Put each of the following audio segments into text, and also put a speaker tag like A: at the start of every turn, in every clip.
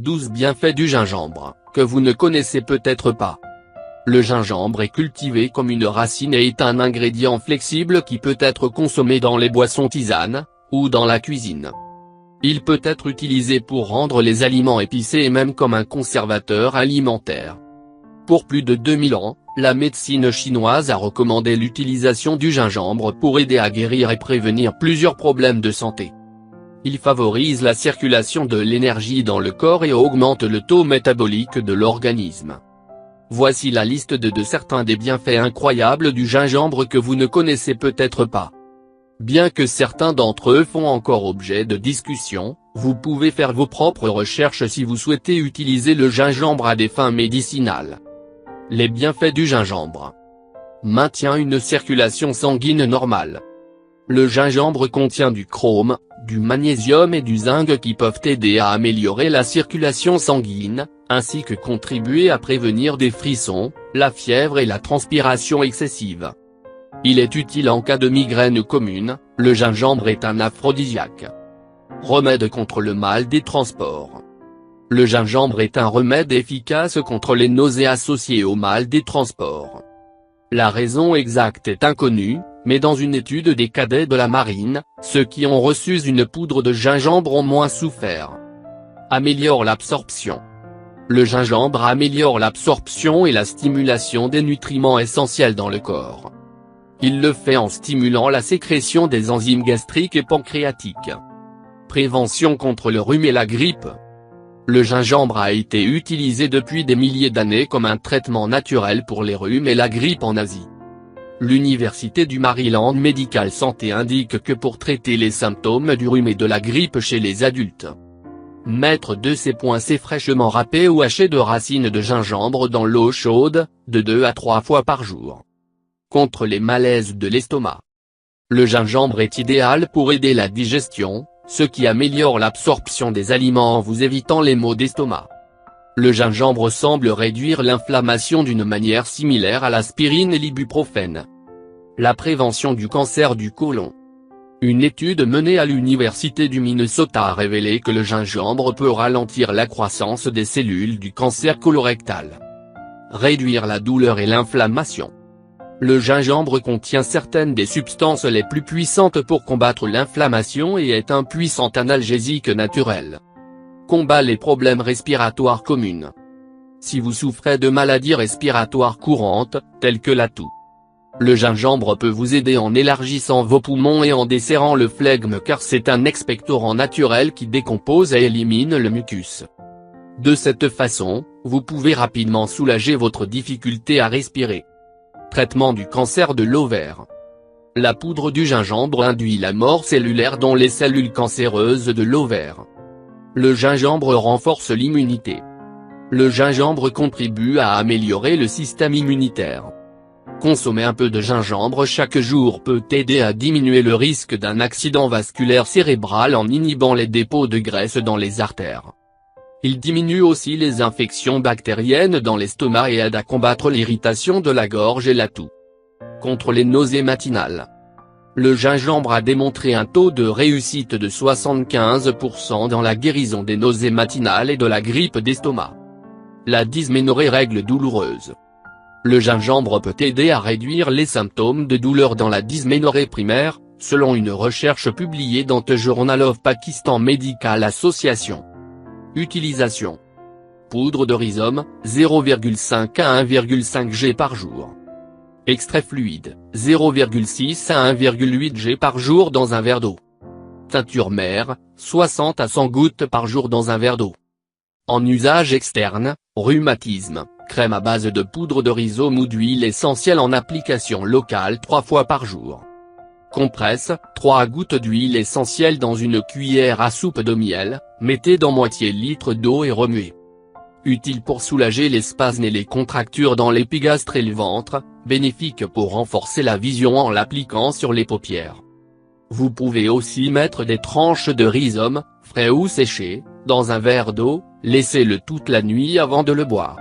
A: 12 bienfaits du gingembre, que vous ne connaissez peut-être pas. Le gingembre est cultivé comme une racine et est un ingrédient flexible qui peut être consommé dans les boissons tisanes, ou dans la cuisine. Il peut être utilisé pour rendre les aliments épicés et même comme un conservateur alimentaire. Pour plus de 2000 ans, la médecine chinoise a recommandé l'utilisation du gingembre pour aider à guérir et prévenir plusieurs problèmes de santé. Il favorise la circulation de l'énergie dans le corps et augmente le taux métabolique de l'organisme. Voici la liste de certains des bienfaits incroyables du gingembre que vous ne connaissez peut-être pas. Bien que certains d'entre eux font encore objet de discussion, vous pouvez faire vos propres recherches si vous souhaitez utiliser le gingembre à des fins médicinales. Les bienfaits du gingembre. Maintient une circulation sanguine normale. Le gingembre contient du chrome, du magnésium et du zinc qui peuvent aider à améliorer la circulation sanguine, ainsi que contribuer à prévenir des frissons, la fièvre et la transpiration excessive. Il est utile en cas de migraine commune, le gingembre est un aphrodisiaque. Remède contre le mal des transports. Le gingembre est un remède efficace contre les nausées associées au mal des transports. La raison exacte est inconnue, mais dans une étude des cadets de la marine, ceux qui ont reçu une poudre de gingembre ont moins souffert. Améliore l'absorption. Le gingembre améliore l'absorption et la stimulation des nutriments essentiels dans le corps. Il le fait en stimulant la sécrétion des enzymes gastriques et pancréatiques. Prévention contre le rhume et la grippe. Le gingembre a été utilisé depuis des milliers d'années comme un traitement naturel pour les rhumes et la grippe en Asie. L'Université du Maryland Medical Santé indique que pour traiter les symptômes du rhume et de la grippe chez les adultes, mettre 2 c fraîchement râpés ou hachés de racines de gingembre dans l'eau chaude, de 2 à 3 fois par jour. Contre les malaises de l'estomac. Le gingembre est idéal pour aider la digestion, ce qui améliore l'absorption des aliments en vous évitant les maux d'estomac. Le gingembre semble réduire l'inflammation d'une manière similaire à l'aspirine et l'ibuprofène. La prévention du cancer du côlon. Une étude menée à l'Université du Minnesota a révélé que le gingembre peut ralentir la croissance des cellules du cancer colorectal. Réduire la douleur et l'inflammation. Le gingembre contient certaines des substances les plus puissantes pour combattre l'inflammation et est un puissant analgésique naturel. Combat les problèmes respiratoires communs. Si vous souffrez de maladies respiratoires courantes, telles que la toux, le gingembre peut vous aider en élargissant vos poumons et en desserrant le flegme car c'est un expectorant naturel qui décompose et élimine le mucus. De cette façon, vous pouvez rapidement soulager votre difficulté à respirer. Traitement du cancer de l'ovaire. La poudre du gingembre induit la mort cellulaire dans les cellules cancéreuses de l'ovaire. Le gingembre renforce l'immunité. Le gingembre contribue à améliorer le système immunitaire. Consommer un peu de gingembre chaque jour peut aider à diminuer le risque d'un accident vasculaire cérébral en inhibant les dépôts de graisse dans les artères. Il diminue aussi les infections bactériennes dans l'estomac et aide à combattre l'irritation de la gorge et la toux. Contre les nausées matinales. Le gingembre a démontré un taux de réussite de 75% dans la guérison des nausées matinales et de la grippe d'estomac. La dysménorrhée, règle douloureuse. Le gingembre peut aider à réduire les symptômes de douleur dans la dysménorrhée primaire, selon une recherche publiée dans The Journal of Pakistan Medical Association. Utilisation. Poudre de rhizome, 0,5 à 1,5 g par jour. Extrait fluide, 0,6 à 1,8 g par jour dans un verre d'eau. Teinture mère, 60 à 100 gouttes par jour dans un verre d'eau. En usage externe, rhumatisme, crème à base de poudre de rhizome ou d'huile essentielle en application locale 3 fois par jour. Compresse, 3 gouttes d'huile essentielle dans une cuillère à soupe de miel, mettez dans moitié litre d'eau et remuez. Utile pour soulager les spasmes et les contractures dans l'épigastre et le ventre, bénéfique pour renforcer la vision en l'appliquant sur les paupières. Vous pouvez aussi mettre des tranches de rhizome, frais ou séchés, dans un verre d'eau, laissez-le toute la nuit avant de le boire.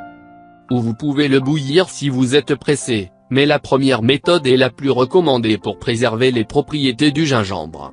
A: Ou vous pouvez le bouillir si vous êtes pressé, mais la première méthode est la plus recommandée pour préserver les propriétés du gingembre.